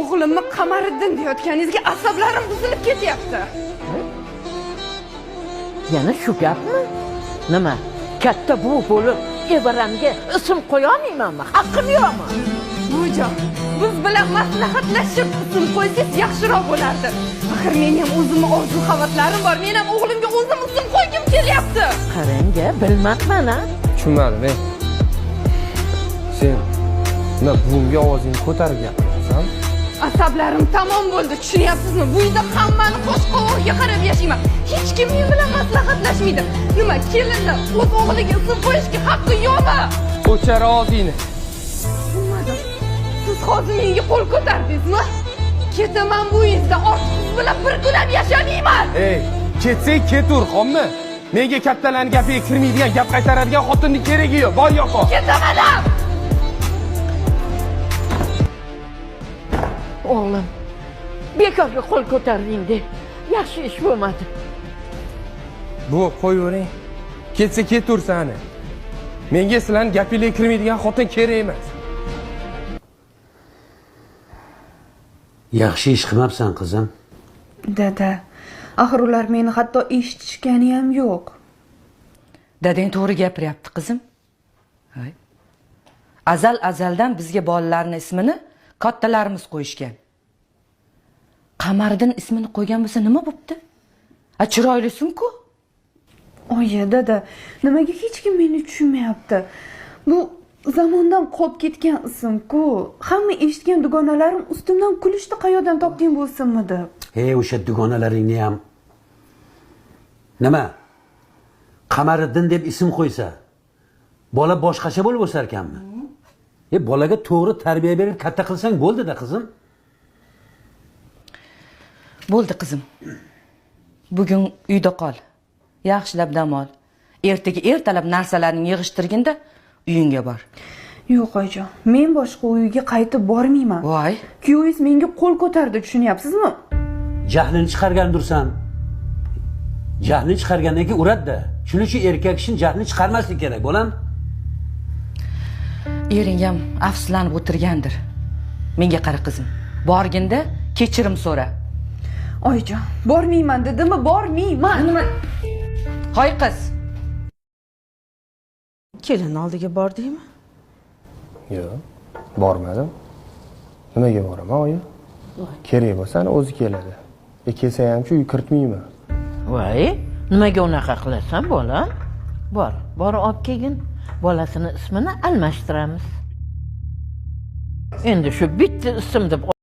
O'g'limni Qamariddin deyotganingizga asablarim buzilib ketyapti. Yana shu gapmi? Nima? Katta bu bo'lib, evaramga ism qo'ya olmaymanmi? Haqqim yo'qmi? Buvijon, biz bilan maslahatlashib ism qo'ysangiz yaxshiroq bo'lardi. Axir men ham o'zimning orzu-havashlarim bor. Men ham o'g'limga o'zim ism qo'ygim kelyapti. Qarang-a, bilmabman-a? Tushunmadim. Sen nima buvimga ovozingni ko'tarib gapirasan? Asablarim tamom bo'ldi, tushunyapsizmi? Bu yerda hammani qo'sh-qovoqga qarab yashayman. Hech kim men bilan maslahatlashmaydi. Nima, kelinni o'z o'g'liga ism qo'yishga haqqi yo'qmi? O'char og'zingni. Tushunmadim. Siz hozir menga qo'l ko'tardingizmi? Ketaman bu yerda, ortiq siz bilan bir kun ham yashamayman. Ey, ketsang ketur, xommi? Menga kattalarning gapiga kirmaydigan, gap qaytaradigan xotinning keragi yo'q. Bor yo'q. Ketaman. O'g'lim, bekorga qo'l ko'tarding-de. Yaxshi ish bo'lmadi. Bu qo'yavering. Ketsa ketaversani. Menga sizlarning gapingizga kirmaydigan xotin kerak emas. Yaxshi ish qilmabsan, qizim. Dada, axir ular meni hatto eshitishgani ham yo'q. Dadang to'g'ri gapiryapti, qizim. Hay. Azaldan bizga bolalarning ismini kattalarimiz qo'yishgan. Qamariddin ismini qo'ygan bo'lsa nima bo'pti? Chiroylisin-ku. Oyi, dada, nimaga hech kim meni tushunmayapti? Bu zamondan qolib ketgan ism-ku. Hamma eshitgan dugonalarim ustimdan kulishni qayoqdan topding bo'lsinmi deb. Hey, o'sha dugonalaringni ham. Nima? Qamariddin deb ism qo'ysa, bola boshqacha bo'lib o'sar ekanmi? Bolaga to'g'ri tarbiya berib katta qilsang bo'ldi-da, qizim. Bo'ldi, qizim. Bugun uyda qol. Yaxshilab dam ol. Ertaga ertalab narsalarni yig'ishtirginda uyingga bor. Yo'q, oyijon. Men boshqa uyga qaytib bormayman. Voy. Kuyovingiz menga qo'l ko'tardi, tushunyapsizmi? Jahlini chiqargandursan. Jahlini chiqargandan keyin uradi-da. Shuning uchun erkak kishining jahlini chiqarmaslik kerak, bo'lam. Ering ham afsuslanib o'tirgandir. Menga qara, qizim. Borginda kechirim so'ra. Oyijon, bormayman dedimmi? Bormayman. Nima? Hoy qiz. Kelin oldiga bordingmi? Yo'q, bormadim. Nimaga boraman, oyi? Kerak bo'lsa o'zi keladi. Kelsa ham-chi uy kiritmayman. Voy, nimaga unaqa qilasan, bolam? Bor olib kelgin. Bolasini ismini almashtiramiz. Endi shu bitta ism deb